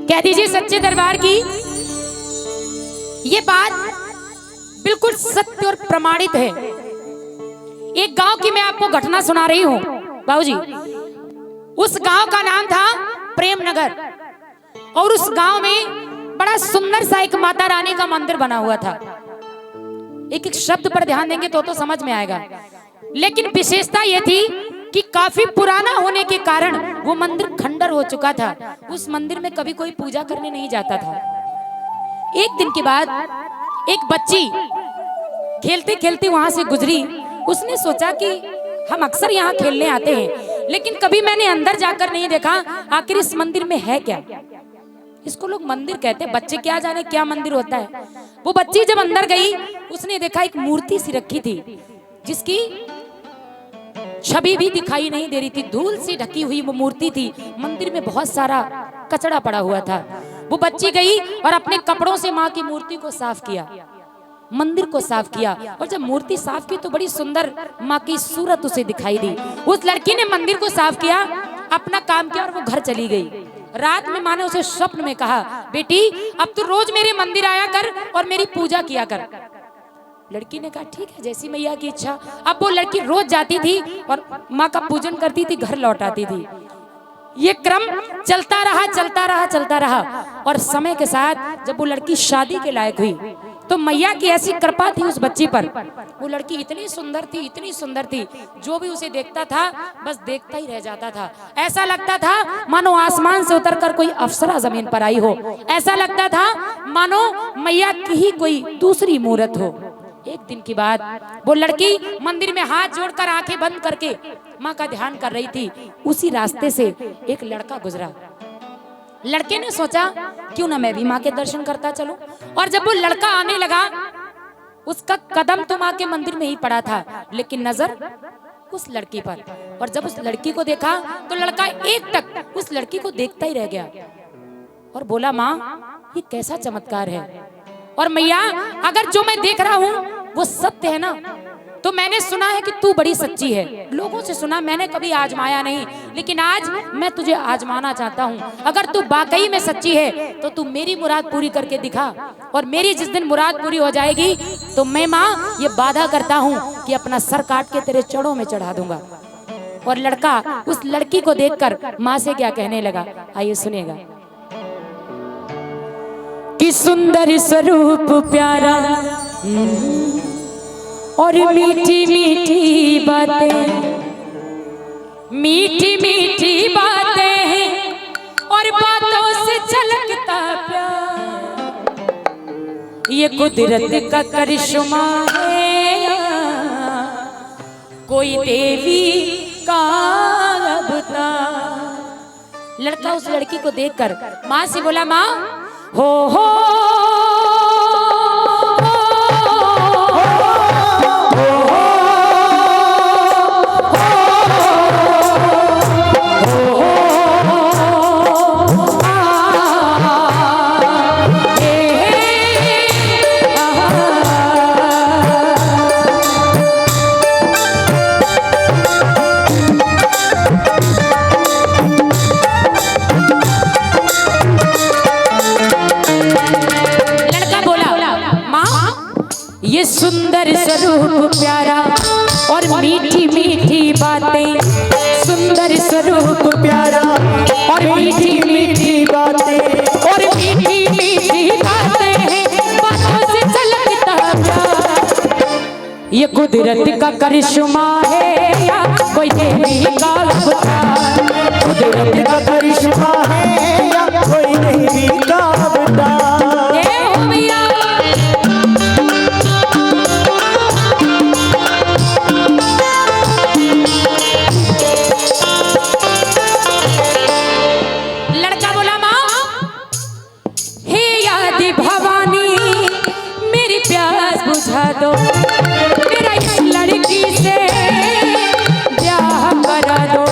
कह दीजिए सच्चे दरबार की ये बात बिल्कुल सत्य और प्रमाणित है। एक गांव की मैं आपको घटना सुना रही हूं बाबूजी। उस गांव का नाम था प्रेमनगर और उस गांव में बड़ा सुंदर सा एक माता रानी का मंदिर बना हुआ था। एक एक शब्द पर ध्यान देंगे तो समझ में आएगा। लेकिन विशेषता यह थी कि काफी पुराना होने के कारण वो मंदिर खंडर हो चुका था। उस मंदिर में कभी कोई पूजा करने नहीं जाता था। एक दिन के बाद एक बच्ची खेलते खेलते वहां से गुजरी। उसने सोचा कि हम अक्सर यहाँ खेलने आते हैं, लेकिन कभी मैंने अंदर जाकर नहीं देखा आखिर इस मंदिर में है क्या। इसको लोग मंदिर कहते हैं, बच्चे क्या जाने क्या मंदिर होता है। वो बच्ची जब अंदर गई उसने देखा एक मूर्ति सी रखी थी जिसकी छवि भी दिखाई नहीं दे रही थी। धूल से ढकी हुई वो मूर्ति थी। मंदिर में बहुत सारा कचरा पड़ा हुआ था। वो बच्ची गई और अपने कपड़ों से माँ की मूर्ति को साफ किया, मंदिर को साफ किया। और जब मूर्ति साफ की तो बड़ी सुंदर माँ की सूरत उसे दिखाई दी। उस लड़की ने मंदिर को साफ किया, अपना काम किया और वो घर चली गई। रात में माँ ने उसे स्वप्न में कहा, बेटी अब तू रोज मेरे मंदिर आया कर और मेरी पूजा किया कर। लड़की ने कहा ठीक है, जैसी मैया की इच्छा। अब वो लड़की रोज जाती थी और माँ का पूजन करती थी, घर लौट आती थी। ये क्रम चलता रहा चलता रहा चलता रहा। और समय के साथ जब वो लड़की शादी के लायक हुई तो मैया की ऐसी कृपा थी उस बच्ची पर। वो लड़की इतनी सुंदर थी, इतनी सुंदर थी, जो भी उसे देखता था बस देखता ही रह जाता था। ऐसा लगता था मानो आसमान से उतरकर कोई अप्सरा जमीन पर आई हो। ऐसा लगता था मानो मैया की ही कोई दूसरी मूरत हो। एक दिन की बात वो लड़की मंदिर में हाथ जोड़कर आंखें बंद करके माँ का ध्यान कर रही थी। उसी रास्ते से एक लड़का गुजरा। लड़के ने सोचा क्यों ना मैं भी माँ के दर्शन करता चलूं। और जब वो लड़का आने लगा उसका कदम तो माँ के मंदिर में ही पड़ा था, लेकिन नजर उस लड़की पर। और जब उस लड़की को देखा तो लड़का एक टक उस लड़की को देखता ही रह गया और बोला, माँ ये कैसा चमत्कार है। और मैया अगर जो मैं देख रहा हूँ वो सत्य है ना, तो मैंने सुना है कि तू बड़ी सच्ची है। लोगों से सुना, मैंने कभी आजमाया नहीं, लेकिन आज मैं तुझे आजमाना चाहता हूँ। अगर तू वाकई में सच्ची है तो तू मेरी मुराद पूरी करके दिखा। और मेरी जिस दिन मुराद पूरी हो जाएगी तो मैं माँ ये वादा करता हूँ कि अपना सर काट के तेरे चरणों में चढ़ा दूंगा। और लड़का उस लड़की को देखकर माँ से क्या कहने लगा, आइए सुनिएगा। कि सुंदर स्वरूप प्यारा और मीठी मीठी बातें, मीठी मीठी बातें हैं और बातों से झलकता प्यार। ये कुदरत का करिश्मा है, कोई देवी का अवतार। लड़का उस लड़की को देखकर माँ से बोला, माँ हो ये सुंदर स्वरूप प्यारा और मीठी मीठी बातें, सुंदर स्वरूप प्यारा और मीठी मीठी बातें, और मीठी मीठी बातें हैं बातों से झलकता प्यार। ये कुदरत का करिश्मा है या कोई देवी का अवतार। कुदरत का करिश्मा है या कोई देवी का अवतार। दो मेरा इस लड़की से ब्याह करा दो।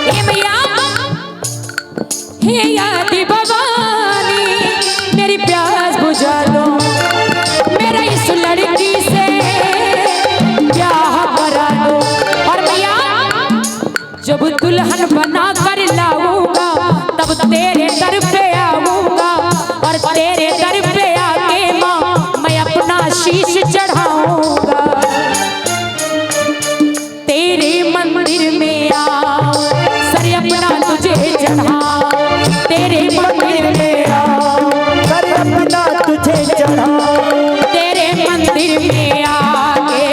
हे मैया, हे आदि भवानी मेरी प्यास बुझा दो, मेरा इस लड़की से ब्याह करा दो। और मैया जब दुल्हन बना कर लाऊंगा तब तेरे दर पे आऊंगा, और तेरे दर पे आके माँ मैं अपना शीश चढ़ाऊंगा। तेरे मंदिर में आ सर अपना तुझे चढ़ा, तेरे मंदिर में आ सर अपना तुझे चढ़ा, तेरे मंदिर में आके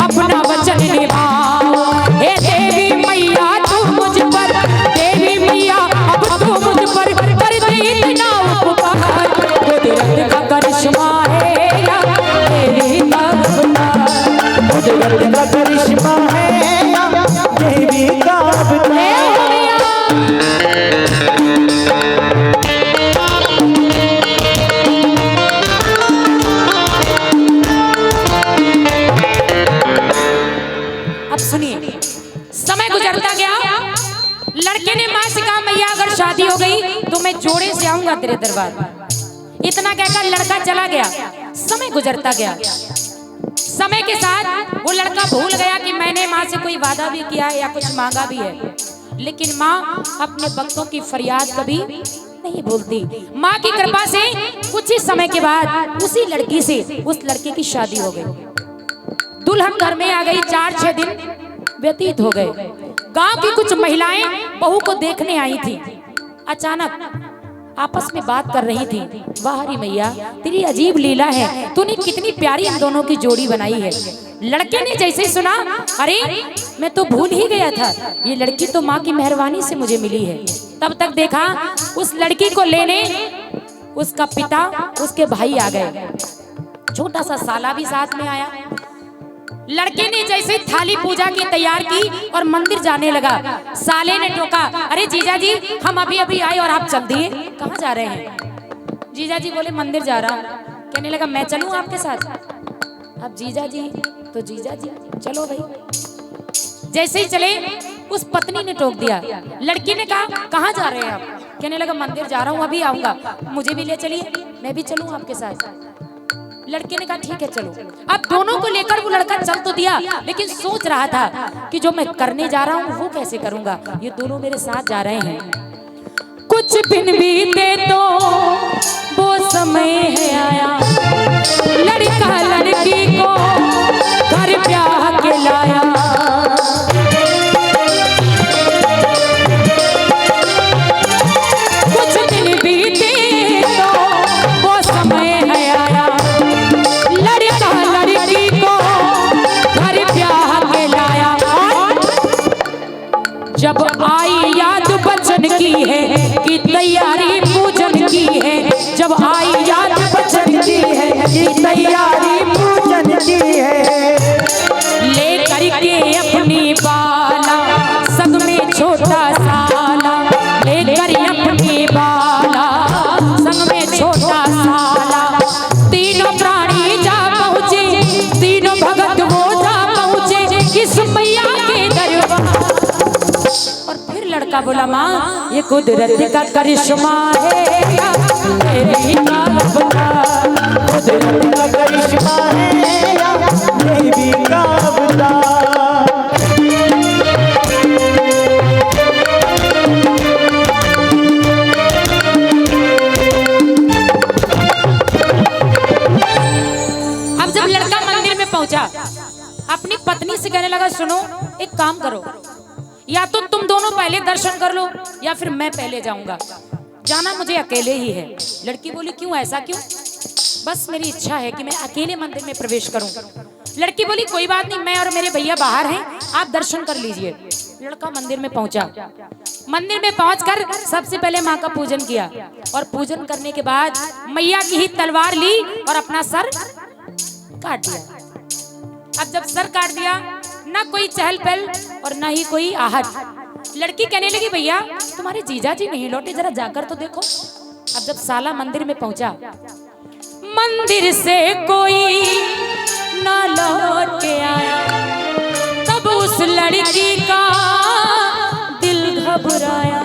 अपना वचन निभाओ। हे देवी मैया तू मुझ पर, देवी मैया अब तू मुझ पर कर दे इतना उपकार। कुदरत का करिश्मा है या तेरी अवतार, कुदरत का करिश्मा है या देवी का अवतार। अब सुनिए, समय गुजरता गया। लड़के ने माँ से कहा मैया अगर शादी हो गई तो मैं जोड़े से आऊंगा तेरे दरबार। इतना कहकर लड़का चला गया। समय गुजरता गया। समय के साथ वो लड़का भूल गया कि मैंने माँ से कोई वादा भी किया है या कुछ मांगा भी है, लेकिन माँ अपने भक्तों की फरियाद कभी नहीं भूलती। माँ की कृपा से कुछ ही समय के बाद उसी लड़की से उस लड़के की शादी हो गई। दुल्हन घर में आ गई। 4-6 दिन व्यतीत हो गए। गांव की कुछ महिलाएं बहू को देखने आई थी। अचानक आपस में बात कर रही थी, वाह रे मैया तेरी अजीब लीला है, तूने कितनी प्यारी इन दोनों की जोड़ी बनाई है। लड़के ने जैसे ही सुना, अरे मैं तो भूल ही गया था, ये लड़की तो माँ की मेहरबानी से मुझे मिली है। तब तक देखा उस लड़की को लेने उसका पिता उसके भाई आ गए। छोटा सा साला भी साथ में आया। लड़के ने जैसे थाली पूजा की तैयार की और मंदिर जाने लगा। साले ने टोका, अरे जीजा जी हम अभी अभी आए और आप चल दिए, कहाँ जा रहे हैं? जीजा जी बोले मंदिर जा रहा हूँ। कहने लगा मैं चलूँ आपके साथ? अब जीजा जी तो जीजा जी चलो भाई। जैसे ही चले उस पत्नी ने टोक दिया। लड़की ने कहा कहाँ जा रहे हैं आप? कहने लगा मंदिर जा रहा हूँ अभी आऊंगा, मुझे भी ले चलिए, मैं भी चलूँ आपके साथ। लड़के ने कहा ठीक है चलो। अब दोनों को लेकर वो लड़का चल तो दिया, लेकिन सोच रहा था कि जो मैं करने जा रहा हूँ वो कैसे करूंगा, ये दोनों मेरे साथ जा रहे हैं। कुछ दिन बीते तो वो समय है आया, लड़का लड़की को घर ब्याह के लाया। कुछ दिन बीते तो वो समय है आया, लड़का लड़की को घर ब्याह के लाया। जब आई याद बचन की है कि तैयारी पूजन की है, जब आई याद बचन की है कि तैयारी पूजन की है। ले करके अपनी बाला संग में छोटा साला, ले कर अपनी बाला संग में छोटा साला। तीनों प्राणी जा पहुँचे, तीनों भगत वो जा पहुँचे इस मैया के दरबार। और फिर लड़का बोला माँ ये कुदरत का करिश्मा है या तेरी अवतार, कुदरत का करिश्मा है या देवी का अवतार। अब जब लड़का मंदिर में पहुंचा, अपनी पत्नी से कहने लगा सुनो एक काम करो, या तो तुम दोनों पहले दर्शन कर लो या फिर मैं पहले जाऊंगा, जाना मुझे अकेले ही है। लड़की बोली क्यों, ऐसा क्यों? बस मेरी इच्छा है कि मैं अकेले मंदिर में प्रवेश करूं। लड़की बोली कोई बात नहीं, मैं और मेरे भैया बाहर हैं, आप दर्शन कर लीजिए। लड़का मंदिर में पहुंचा। मंदिर में पहुंचकर सबसे पहले माँ का पूजन किया, और पूजन करने के बाद मैया की ही तलवार ली और अपना सर काट दिया। अब जब सर काट दिया, ना कोई चहल पहल और ना ही कोई आहट। लड़की कहने लगी भैया तुम्हारे जीजा जी नहीं लौटे, जरा जाकर तो देखो। अब जब साला मंदिर में पहुंचा, मंदिर से कोई ना लौट के आया, तब उस लड़की का दिल घबराया।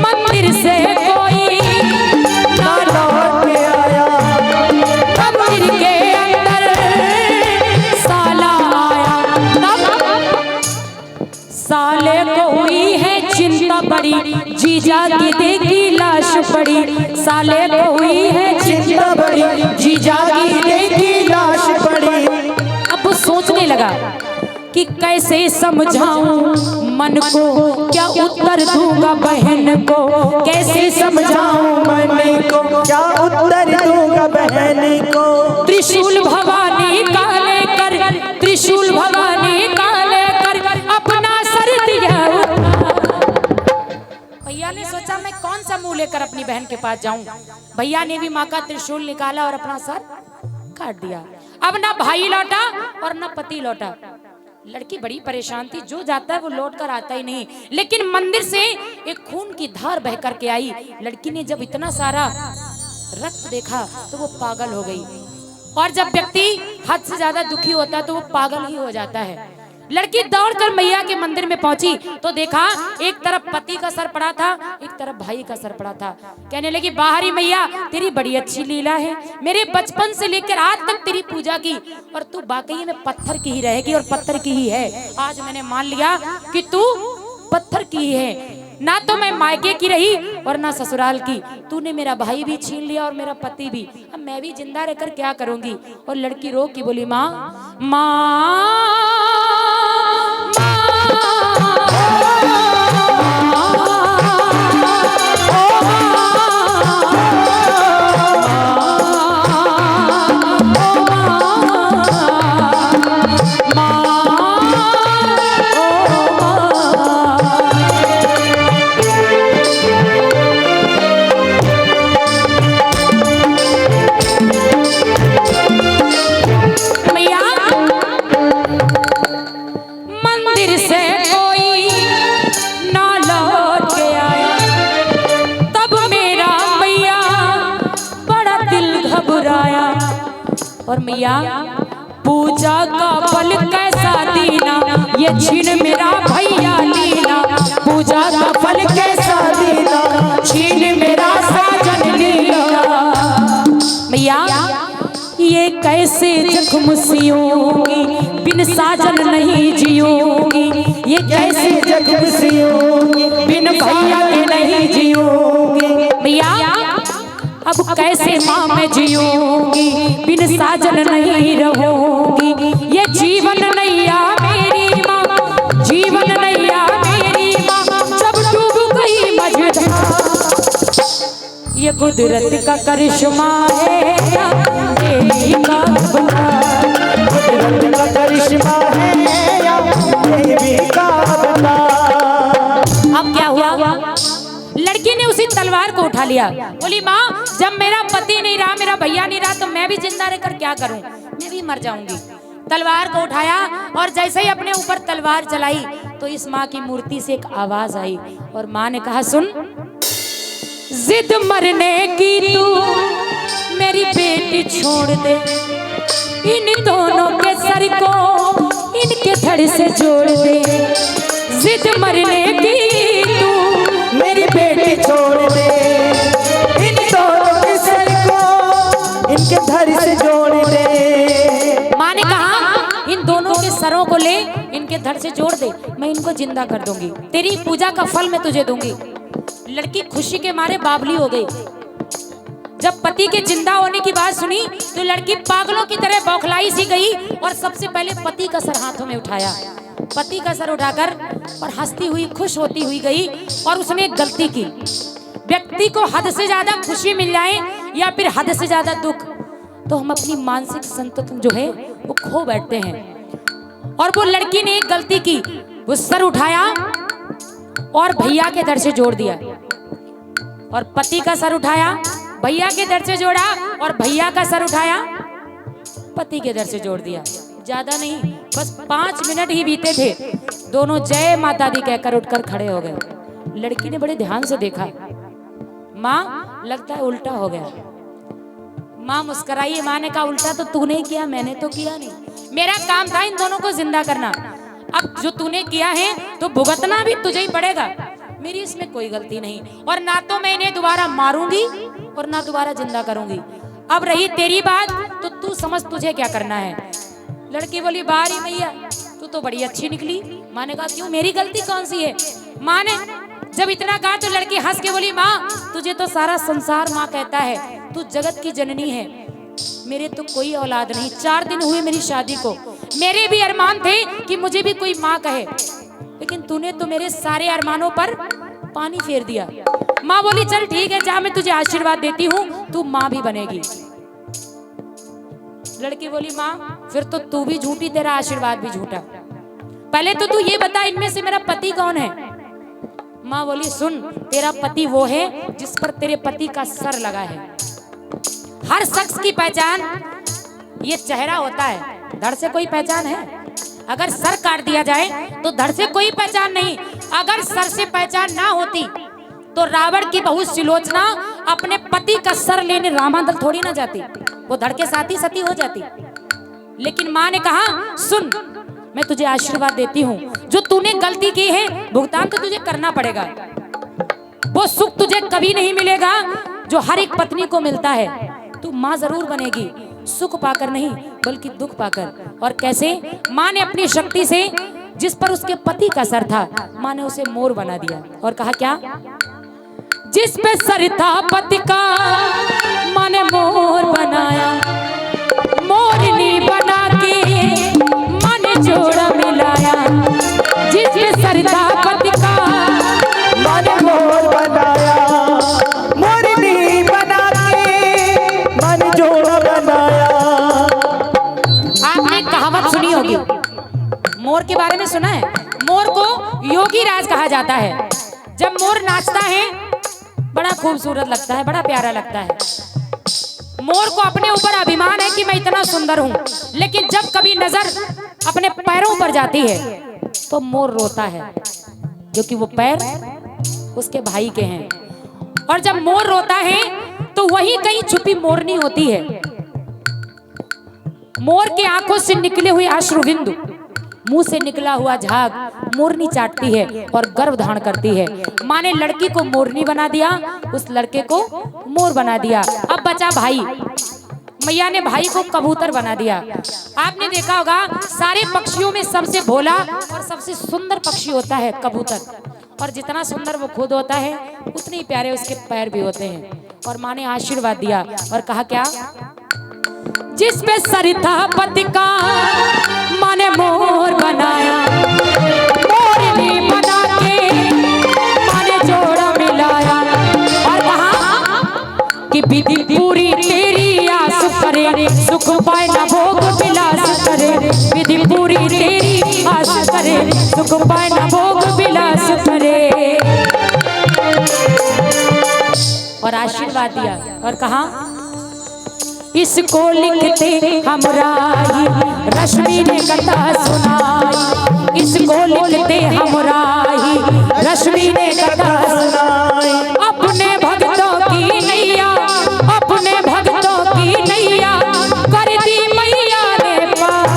मंदिर से कोई ना लौट के आया, मंदिर के अंदर साला आया। तब साले को हुई है चिंता बड़ी, जीजा की देखी लाश पड़ी। साले को हुई है चिंता बड़ी, जीजा की देखी लाश पड़ी। अब वो सोचने लगा कि कैसे समझाऊं मन को, क्या उत्तर दूंगा बहन को, कैसे समझाऊं मन को, क्या उत्तर दूंगा बहन को। त्रिशूल भवानी का लेकर, त्रिशूल भवानी का लेकर अपना सर दिया। भैया ने सोचा मैं कौन सा मुंह लेकर अपनी बहन के पास जाऊं। भैया ने भी माँ का त्रिशूल निकाला और अपना सर काट दिया। अब ना भाई लौटा और ना पति लौटा। लड़की बड़ी परेशान थी, जो जाता है वो लौट कर आता ही नहीं। लेकिन मंदिर से एक खून की धार बह करके आई। लड़की ने जब इतना सारा रक्त देखा तो वो पागल हो गई। और जब व्यक्ति हद से ज्यादा दुखी होता है तो वो पागल ही हो जाता है। लड़की दौड़कर मैया के मंदिर में पहुंची तो देखा एक तरफ पति का सर पड़ा था, एक तरफ भाई का सर पड़ा था। कहने लगी बाहरी मैया तेरी बड़ी अच्छी लीला है, मेरे बचपन से लेकर आज तक तेरी पूजा की और तू वाकई में पत्थर की ही रहेगी और पत्थर की ही है। आज मैंने मान लिया कि तू पत्थर की ही है। ना तो मैं मायके की रही और ना ससुराल की। तूने मेरा भाई भी छीन लिया और मेरा पति भी। अब मैं भी जिंदा रहकर क्या करूंगी। और लड़की रो की बोली माँ माँ और मैया पूजा का फल कैसा दीना, ये छीन मेरा भैया लीना। पूजा का फल कैसा दीना, छीन मेरा साजन लीना। मैया ये कैसे जख्म सियोगी, बिन साजन नहीं जियोगी। ये कैसे जख्म सियोगी, बिन भैया के नहीं जियोगी। मैया अब कैसे माँ मैं जियूंगी, बिन साजन नहीं रहूंगी। ये जीवन नैया मेरी माँ, जीवन नैया मेरी माँ, जब डूब गई मझधार। ये कुदरत का करिश्मा है, देवी का अवतार। कुदरत का करिश्मा है, देवी का अवतार। अब क्या हुआ, लड़की ने उसी तलवार को उठा लिया। बोली माँ जब मेरा पति नहीं रहा, मेरा भैया नहीं रहा, तो मैं भी जिंदा रहकर क्या करूं, मैं भी मर जाऊंगी। तलवार को उठाया और जैसे ही अपने ऊपर तलवार चलाई तो इस माँ की मूर्ति से एक आवाज आई और माँ ने कहा सुन, जिद मरने की तू मेरी बेटी छोड़ दे, इन दोनों के सर को इनके धड़ से जोड़ दे। जिद मरने की तू मेरी बेटी छोड़ दे, इन दोनों के सर को इनके धड़ से जोड़ दे। माँ ने कहा इन दोनों के सरों को ले, इनके धड़ से जोड़ दे, मैं इनको जिंदा कर दूंगी, तेरी पूजा का फल मैं तुझे दूंगी। लड़की खुशी के मारे बावली हो गई। जब पति के जिंदा होने की बात सुनी तो लड़की पागलों की तरह बौखलाई सी गई और सबसे पहले पति का सर हाथों में उठाया। पति का सर उठाकर और हंसती हुई खुश होती हुई गई और उसने एक गलती की। व्यक्ति को हद से ज्यादा खुशी मिल जाए या फिर हद से ज्यादा दुख, तो हम अपनी मानसिक संतुलन जो है वो खो बैठते हैं। और वो लड़की ने एक गलती की, वो सर उठाया और भैया के दर से जोड़ दिया। और पति का सर उठाया, भैया के दर से जोड़ा और भैया का सर उठाया, पति के दर से जोड़ दिया। ज्यादा नहीं, बस 5 मिनट ही बीते थे, दोनों जय माता दी कहकर उठकर खड़े हो गए। लड़की ने बड़े ध्यान से देखा, माँ लगता है उल्टा हो गया। माँ मुस्कुराई। माँ ने कहा उल्टा तो तूने किया, मैंने तो किया नहीं, मेरा काम था इन दोनों को जिंदा करना। अब जो तूने किया है तो भुगतना भी तुझे ही पड़ेगा, मेरी इसमें कोई गलती नहीं। और ना तो मैं इन्हें दोबारा मारूंगी और ना दोबारा जिंदा करूंगी। अब रही तेरी बात तो तू समझ तुझे क्या करना है। लड़की बोली बाहरी मैया तू तो बड़ी अच्छी निकली, माँ ने कहा क्यों, मेरी गलती कौन सी है? माँ ने जब इतना कहा तो लड़की हंस के बोली, माँ तुझे तो सारा संसार माँ कहता है, तू जगत की जननी है, मेरे तो कोई औलाद नहीं। 4 दिन हुए मेरी शादी को, मेरे भी अरमान थे कि मुझे भी कोई माँ कहे, लेकिन तूने तो मेरे सारे अरमानों पर पानी फेर दिया। माँ बोली चल ठीक है, जा मैं तुझे आशीर्वाद देती हूँ, तू माँ भी बनेगी। लड़की बोली माँ फिर तो तू भी झूठी, तेरा आशीर्वाद भी झूठा। पहले तो तू ये बता इनमें से मेरा पति कौन है? माँ बोली सुन, तेरा पति वो है जिस पर तेरे पति का सर लगा है। हर शख्स की पहचान ये चेहरा होता है, धड़ से कोई पहचान है? अगर सर काट दिया जाए तो धड़ से कोई पहचान नहीं। अगर सर से पहचान ना होती तो रावण की बहू सुलोचना अपने पति का सर लेने रामादल थोड़ी ना जाती, वो धड़ के साथ ही सती हो जाती। लेकिन माँ ने कहा सुन, मैं तुझे आशीर्वाद देती हूँ, जो तूने गलती की है भुगतान तो तुझे करना पड़ेगा। वो सुख तुझे कभी नहीं मिलेगा जो हर एक पत्नी को मिलता है। तू माँ जरूर बनेगी, सुख पाकर नहीं बल्कि दुख पाकर। और कैसे? माँ ने अपनी शक्ति से जिस पर उसके पति का सर था, माँ ने उसे मोर बना दिया और कहा क्या? जिस पे सर था पति का माँ ने मोर बनाया, मोरनी बना के माँ ने जोड़ा मिलाया। जिस पे सर था पति का माँ ने मोर बनाया, मोरनी बना के माँ ने जोड़ा बनाया। आपने कहावत सुनी होगी, मोर के बारे में सुना है? मोर को योगी राज कहा जाता है। जब मोर नाचता है बड़ा खूबसूरत लगता है, बड़ा प्यारा लगता है। मोर को अपने ऊपर अभिमान है कि मैं इतना सुंदर हूँ, लेकिन जब कभी नजर अपने पैरों पर जाती है तो मोर रोता है, क्योंकि वो पैर उसके भाई के हैं। और जब मोर रोता है तो वही कहीं छुपी मोरनी होती है। मोर की आंखों से निकले हुए अश्रुबिंदु, मुंह से निकला हुआ झाग मोरनी चाटती है और गर्भ धारण करती है। माँ ने लड़की को मोरनी बना दिया, उस लड़के को मोर बना दिया। अब बचा भाई, मैया ने भाई को कबूतर बना दिया। आपने देखा होगा सारे पक्षियों में सबसे भोला और सबसे सुंदर पक्षी होता है कबूतर, और जितना सुंदर वो खुद होता है उतने ही प्यारे उसके पैर भी होते हैं। और माँ ने आशीर्वाद दिया और कहा क्या? जिस पे सर था पति का माँ ने मोर बनाया, मोरनी बना के माँ ने जोड़ा मिलाया। और कहा कि विधि पूरी तेरी आस करे, सुख पाए ना भोग विलास करे। विधि पूरी तेरी आस करे, सुख पाए ना भोग विलास करे। और आशीर्वाद दिया और कहा इसको लिखते हमराही रश्मि ने कथा सुनाई। इसको लिखते हमराही रश्मि ने कथा सुनाई। अपने भक्तों की नैया, अपने भक्तों की नैया कर दी मैया ने पार।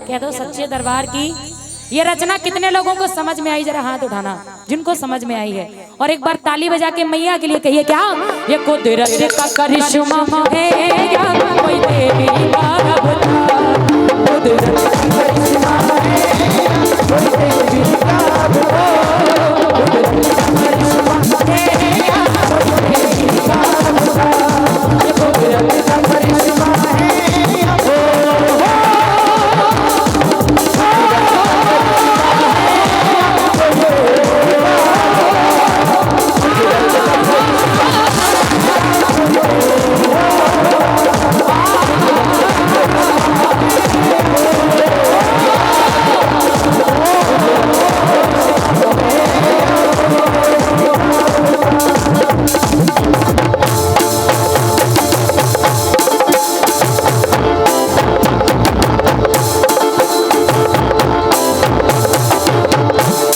कह दो सच्चे दरबार की ये रचना कितने लोगों को समझ में आई? जरा हाथ उठाना जिनको समझ में आई है, और एक बार ताली बजा के मैया के लिए कहिए क्या? ये कुदरत का करिश्मा है या कोई देवी